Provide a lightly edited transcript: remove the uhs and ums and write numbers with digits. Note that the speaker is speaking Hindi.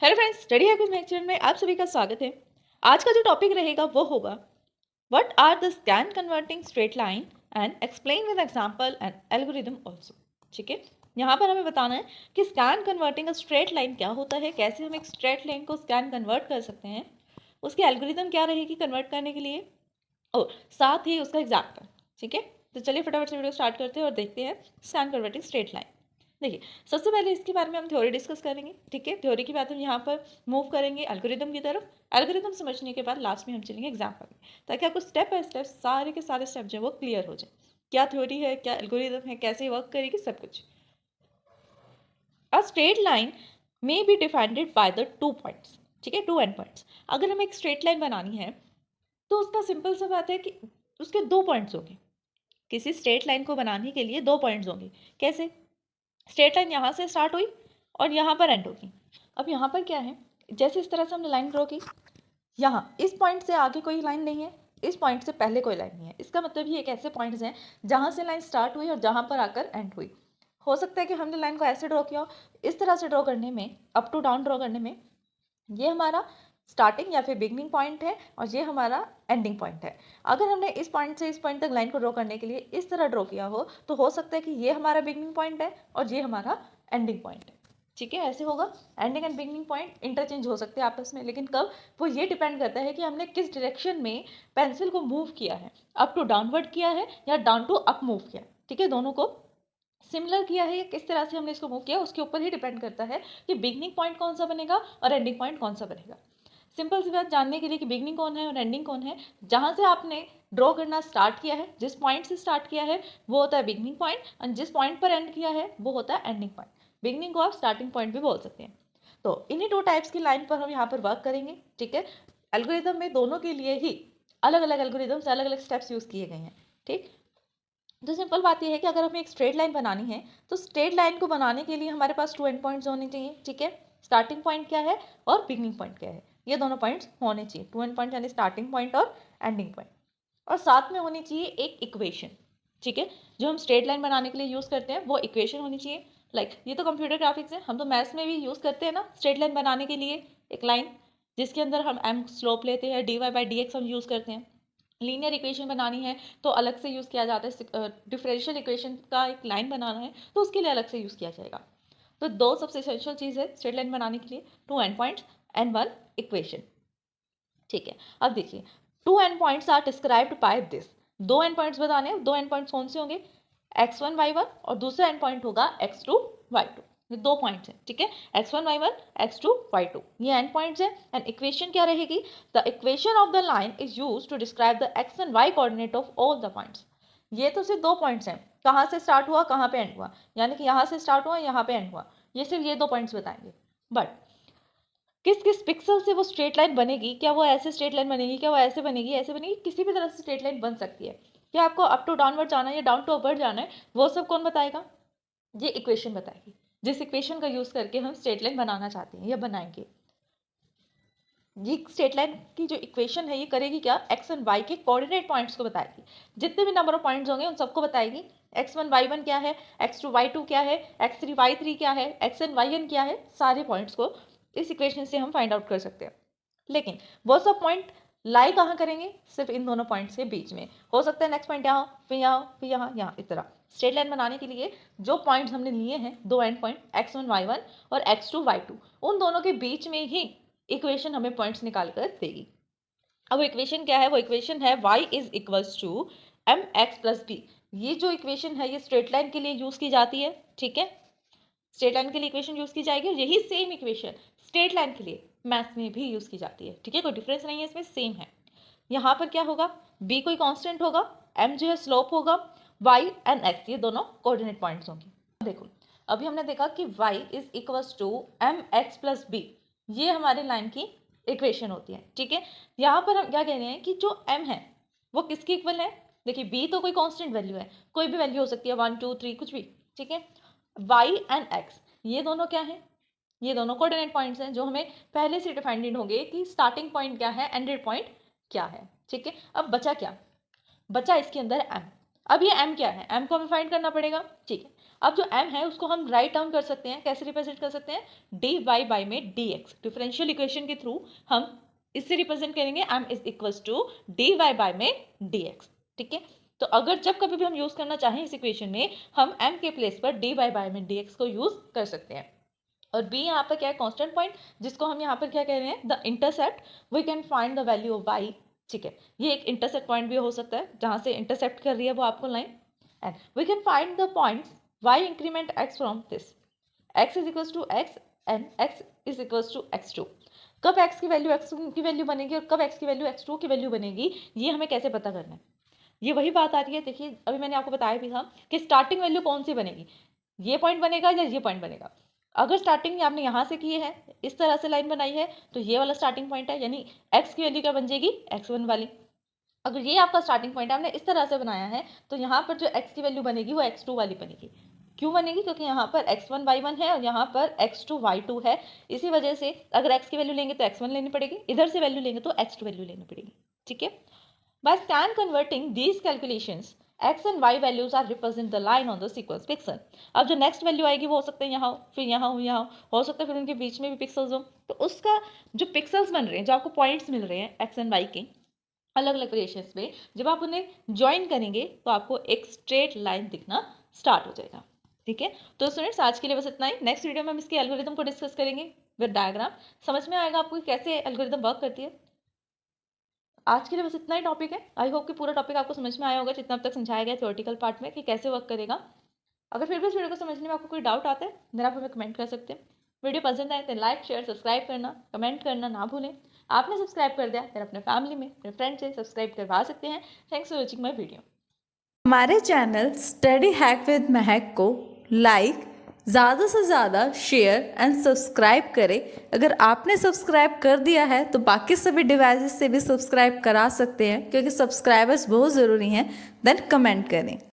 Hello friends, study habit lecture में आप सभी का स्वागत है। आज का जो टॉपिक रहेगा वो होगा what are the scan converting straight line and explain with example and algorithm also. ठीक है, यहाँ पर हमें बताना है कि scan converting a straight line क्या होता है, कैसे हम एक स्ट्रेट लाइन को स्कैन कन्वर्ट कर सकते हैं, उसकी एल्गोरिदम क्या रहेगी कन्वर्ट करने के लिए, और साथ ही उसका एग्जाम्पल। ठीक है, तो चलिए फटाफट से वीडियो स्टार्ट करते हैं और देखते हैं स्कैन कन्वर्टिंग स्ट्रेट लाइन। देखिए, सबसे पहले इसके बारे में हम थ्योरी डिस्कस करेंगे। ठीक है, थ्योरी की बात हम यहाँ पर मूव करेंगे एल्गोरिदम की तरफ। एल्गोरिदम समझने के बाद लास्ट में हम चलेंगे एग्जाम्पल में, ताकि आपको स्टेप बाय स्टेप सारे के सारे स्टेप जो है वो क्लियर हो जाए, क्या थ्योरी है, क्या एल्गोरिदम है, कैसे वर्क करेगी, सब कुछ। A straight line may be defined by the 2 points. ठीक है, 2 एंड पॉइंट्स। अगर हमें एक स्ट्रेट लाइन बनानी है तो उसका सिंपल सा बात है कि उसके 2 पॉइंट्स होंगे। किसी स्ट्रेट लाइन को बनाने के लिए 2 पॉइंट्स होंगे। कैसे? स्ट्रेट लाइन यहाँ से स्टार्ट हुई और यहाँ पर एंड होगी। अब यहाँ पर क्या है, जैसे इस तरह से हमने लाइन ड्रॉ की, यहाँ इस पॉइंट से आगे कोई लाइन नहीं है, इस पॉइंट से पहले कोई लाइन नहीं है। इसका मतलब ये एक ऐसे पॉइंट्स हैं जहाँ से लाइन स्टार्ट हुई और जहाँ पर आकर एंड हुई। हो सकता है कि हमने लाइन को ऐसे ड्रॉ किया हो, इस तरह से ड्रॉ करने में, अप टू डाउन ड्रॉ करने में, ये हमारा स्टार्टिंग या फिर बिगनिंग पॉइंट है और ये हमारा एंडिंग पॉइंट है। अगर हमने इस पॉइंट से इस पॉइंट तक लाइन को ड्रॉ करने के लिए इस तरह ड्रॉ किया हो, तो हो सकता है कि ये हमारा बिगनिंग पॉइंट है और ये हमारा एंडिंग पॉइंट है। ठीक है, ऐसे होगा। Ending and beginning point interchange हो सकते हैं आपस में, लेकिन कब? वो ये डिपेंड करता है कि हमने किस डायरेक्शन में पेंसिल को मूव किया है, अप टू डाउनवर्ड किया है या डाउन टू अप मूव किया है। ठीक है, दोनों को सिमिलर किया है या किस तरह से हमने इसको मूव किया, उसके ऊपर ही डिपेंड करता है कि बिगनिंग पॉइंट कौन सा बनेगा और एंडिंग पॉइंट कौन सा बनेगा। सिंपल सी बात जानने के लिए कि बिगनिंग कौन है और एंडिंग कौन है, जहाँ से आपने ड्रॉ करना स्टार्ट किया है, जिस पॉइंट से स्टार्ट किया है वो होता है बिगनिंग पॉइंट, और जिस पॉइंट पर एंड किया है वो होता है एंडिंग पॉइंट। बिगनिंग को आप स्टार्टिंग पॉइंट भी बोल सकते हैं। तो इन्हीं 2 टाइप्स की लाइन पर हम यहाँ पर वर्क करेंगे। ठीक है, एल्गोरिदम में दोनों के लिए ही अलग अलग एल्गोरिदम्स, अलग अलग स्टेप्स यूज किए गए हैं। ठीक, तो सिंपल बात यह है कि अगर हमें एक स्ट्रेट लाइन बनानी है तो स्ट्रेट लाइन को बनाने के लिए हमारे पास 2 एंड पॉइंट्स होने चाहिए। ठीक है, स्टार्टिंग पॉइंट क्या है और बिगनिंग पॉइंट क्या है, ये दोनों पॉइंट्स होने चाहिए। 2 एंड पॉइंट यानी स्टार्टिंग पॉइंट और एंडिंग पॉइंट, और साथ में होनी चाहिए एक इक्वेशन। ठीक है, जो हम स्ट्रेट लाइन बनाने के लिए यूज़ करते हैं वो इक्वेशन होनी चाहिए। ये तो कंप्यूटर ग्राफिक्स है, हम तो मैथ्स में भी यूज़ करते हैं ना स्ट्रेट लाइन बनाने के लिए। एक लाइन जिसके अंदर हम एम स्लोप लेते हैं, dy/dx हम यूज़ करते हैं। लीनियर इक्वेशन बनानी है तो अलग से यूज़ किया जाता है। डिफरेंशियल इक्वेशन का एक लाइन बनाना है तो उसके लिए अलग से यूज़ किया जाएगा। तो दो सबसे एसेंशियल चीज़ है स्ट्रेट लाइन बनाने के लिए, 2 एंड पॉइंट्स एंड 1 इक्वेशन। ठीक है, अब देखिए, 2 end points are described by this. 2 end points बताने, 2 एंड पॉइंट्स कौन से होंगे? x1 y1 और दूसरा एंड पॉइंट होगा x2 y2। ये 2 पॉइंट्स हैं। ठीक है, x1 y1 x2 y2 ये एंड पॉइंट्स हैं। एंड इक्वेशन क्या रहेगी? The equation of the line is use to describe the x and y coordinate of all the points. ये तो सिर्फ 2 पॉइंट्स हैं, कहाँ से स्टार्ट हुआ कहाँ पे एंड हुआ, यानी कि यहाँ से स्टार्ट हुआ यहाँ पे एंड हुआ, ये सिर्फ ये 2 पॉइंट्स बताएंगे। बट किस किस पिक्सल से वो स्ट्रेट लाइन बनेगी, क्या वो ऐसे स्ट्रेट लाइन बनेगी, क्या वो ऐसे बनेगी, ऐसे बनेगी, किसी भी तरह से स्ट्रेट लाइन बन सकती है। क्या आपको अप टू डाउनवर्ड जाना है या डाउन टू अपवर्ड जाना है, वो सब कौन बताएगा? ये इक्वेशन बताएगी, जिस इक्वेशन का यूज करके हम स्ट्रेट लाइन बनाना चाहते हैं या बनाएंगे। ये स्ट्रेट लाइन की जो इक्वेशन है ये करेगी क्या? एक्स एंड वाई के कोऑर्डिनेट पॉइंट्स को बताएगी। जितने भी नंबर ऑफ पॉइंट्स होंगे उन सबको बताएगी। x1 y1 क्या है, x2 y2 क्या है, x3 y3 क्या है, xn yn क्या है, सारे पॉइंट्स को इस इक्वेशन से हम फाइंड आउट कर सकते हैं। लेकिन वो सब पॉइंट लाई कहाँ करेंगे? सिर्फ इन दोनों पॉइंट्स के बीच में। हो सकता है नेक्स्ट पॉइंट यहाँ, फिर यहाँ, फिर यहाँ, यहाँ, इस तरह। स्ट्रेट लाइन बनाने के लिए जो पॉइंट्स हमने लिए हैं, 2 एंड पॉइंट x1 y1 और x2 y2, उन दोनों के बीच में ही इक्वेशन हमें पॉइंट्स निकाल कर देगी। अब वो इक्वेशन क्या है? वो इक्वेशन है y is equals to M X plus B. ये जो इक्वेशन है ये स्ट्रेट लाइन के लिए यूज की जाती है। ठीक है, स्ट्रेट लाइन के लिए इक्वेशन यूज की जाएगी और यही सेम इक्वेशन स्ट्रेट लाइन के लिए मैथ्स में भी यूज की जाती है। ठीक है, कोई डिफरेंस नहीं है इसमें, सेम है। यहाँ पर क्या होगा? b कोई कांस्टेंट होगा, m जो है स्लोप होगा, y एंड x ये दोनों कोऑर्डिनेट पॉइंट्स होंगे। देखो, अभी हमने देखा कि y is equals to M X plus B, ये हमारे लाइन की इक्वेशन होती है। ठीक है, यहाँ पर हम क्या कह रहे हैं कि जो m है वो किसकी इक्वल है? देखिए, b तो कोई कांस्टेंट वैल्यू है, कोई भी वैल्यू हो सकती है, 1 2 3 कुछ भी। ठीक है, y एंड x ये दोनों क्या है? ये दोनों कोऑर्डिनेट पॉइंट्स हैं जो हमें पहले से डिफाइंड होंगे कि स्टार्टिंग पॉइंट क्या है, एंडेड पॉइंट क्या है। ठीक है, अब बचा क्या? बचा इसके अंदर m। अब ये m क्या है? m को हमें फाइंड करना पड़ेगा। ठीक है, अब जो m है उसको हम राइट डाउन कर सकते हैं, कैसे रिप्रेजेंट कर सकते हैं, dy बाई में dx, डिफरेंशियल इक्वेशन के थ्रू हम इससे रिप्रेजेंट करेंगे m is equals to dy by में dx, ठीक है। तो अगर जब कभी भी हम यूज करना चाहें इस इक्वेशन में, हम m के प्लेस पर dy बाई में dx को यूज कर सकते हैं। और b यहाँ पर क्या है, कांस्टेंट पॉइंट, जिसको हम यहाँ पर क्या कह रहे हैं, the intercept, we can find the value of y, ठीक है। ये एक इंटरसेप्ट पॉइंट भी हो सकता है जहाँ से इंटरसेप्ट कर रही है वो आपको line, and we can find the points y increment x from this, x is equals to x and x is equals to x2। कब x की वैल्यू x1 की वैल्यू बनेगी और कब x की वैल्यू x2 की वैल्यू बनेगी, ये हमें कैसे पता करना है। ये वही बात आ रही है, देखिए अभी मैंने आपको बताया भी था कि स्टार्टिंग वैल्यू कौन सी बनेगी, ये पॉइंट बनेगा या ये पॉइंट बनेगा। अगर स्टार्टिंग आपने यहाँ से की है, इस तरह से लाइन बनाई है, तो ये वाला स्टार्टिंग पॉइंट है, यानी x की वैल्यू क्या बन जाएगी, x1 वाली। अगर ये आपका स्टार्टिंग पॉइंट आपने इस तरह से बनाया है, तो यहाँ पर जो x की वैल्यू बनेगी वो x2 वाली बनेगी। क्यों बनेगी, क्योंकि यहाँ पर x1 y1 है और यहाँ पर x2 y2 है। इसी वजह से अगर x की वैल्यू लेंगे तो x1 लेनी पड़ेगी, इधर से वैल्यू लेंगे तो x2 वैल्यू लेनी पड़ेगी, ठीक है। By scan converting these calculations, x and y values are represent the line on the sequence pixel. अब जो नेक्स्ट वैल्यू आएगी वो हो सकता है यहाँ, फिर यहाँ हो सकता है फिर उनके बीच में भी पिक्सल्स हो, तो उसका जो पिक्सल्स बन रहे हैं, जो आपको पॉइंट्स मिल रहे हैं x एंड y के अलग अलग वेरिएशंस में, जब आप उन्हें ज्वाइन करेंगे तो आपको एक स्ट्रेट लाइन दिखना स्टार्ट हो जाएगा, ठीक है। तो स्टूडेंट्स आज के लिए बस इतना ही। नेक्स्ट वीडियो में हम इसके एल्गोरिथम को डिस्कस करेंगे विद डायग्राम। समझ में आएगा आपको कैसे एल्गोरिथम वर्क करती है। आज के लिए बस इतना ही टॉपिक है। आई होप कि पूरा टॉपिक आपको समझ में आया होगा, जितना अब तक समझाया गया थ्योरेटिकल पार्ट में कि कैसे वर्क करेगा। अगर फिर भी इस वीडियो को समझने में आपको कोई डाउट आता है, देन आप हमें कमेंट कर सकते हैं। वीडियो पसंद आए तो लाइक शेयर सब्सक्राइब करना, कमेंट करना ना भूलें। आपने सब्सक्राइब कर दिया तो अपने फैमिली में, अपने फ्रेंड से सब्सक्राइब करवा सकते हैं। Thanks for watching my video. हमारे चैनल स्टडी हैक विद महक को लाइक, ज़्यादा से ज़्यादा शेयर एंड सब्सक्राइब करें। अगर आपने सब्सक्राइब कर दिया है तो बाकी सभी डिवाइसेस से भी सब्सक्राइब करा सकते हैं, क्योंकि सब्सक्राइबर्स बहुत ज़रूरी हैं। देन कमेंट करें।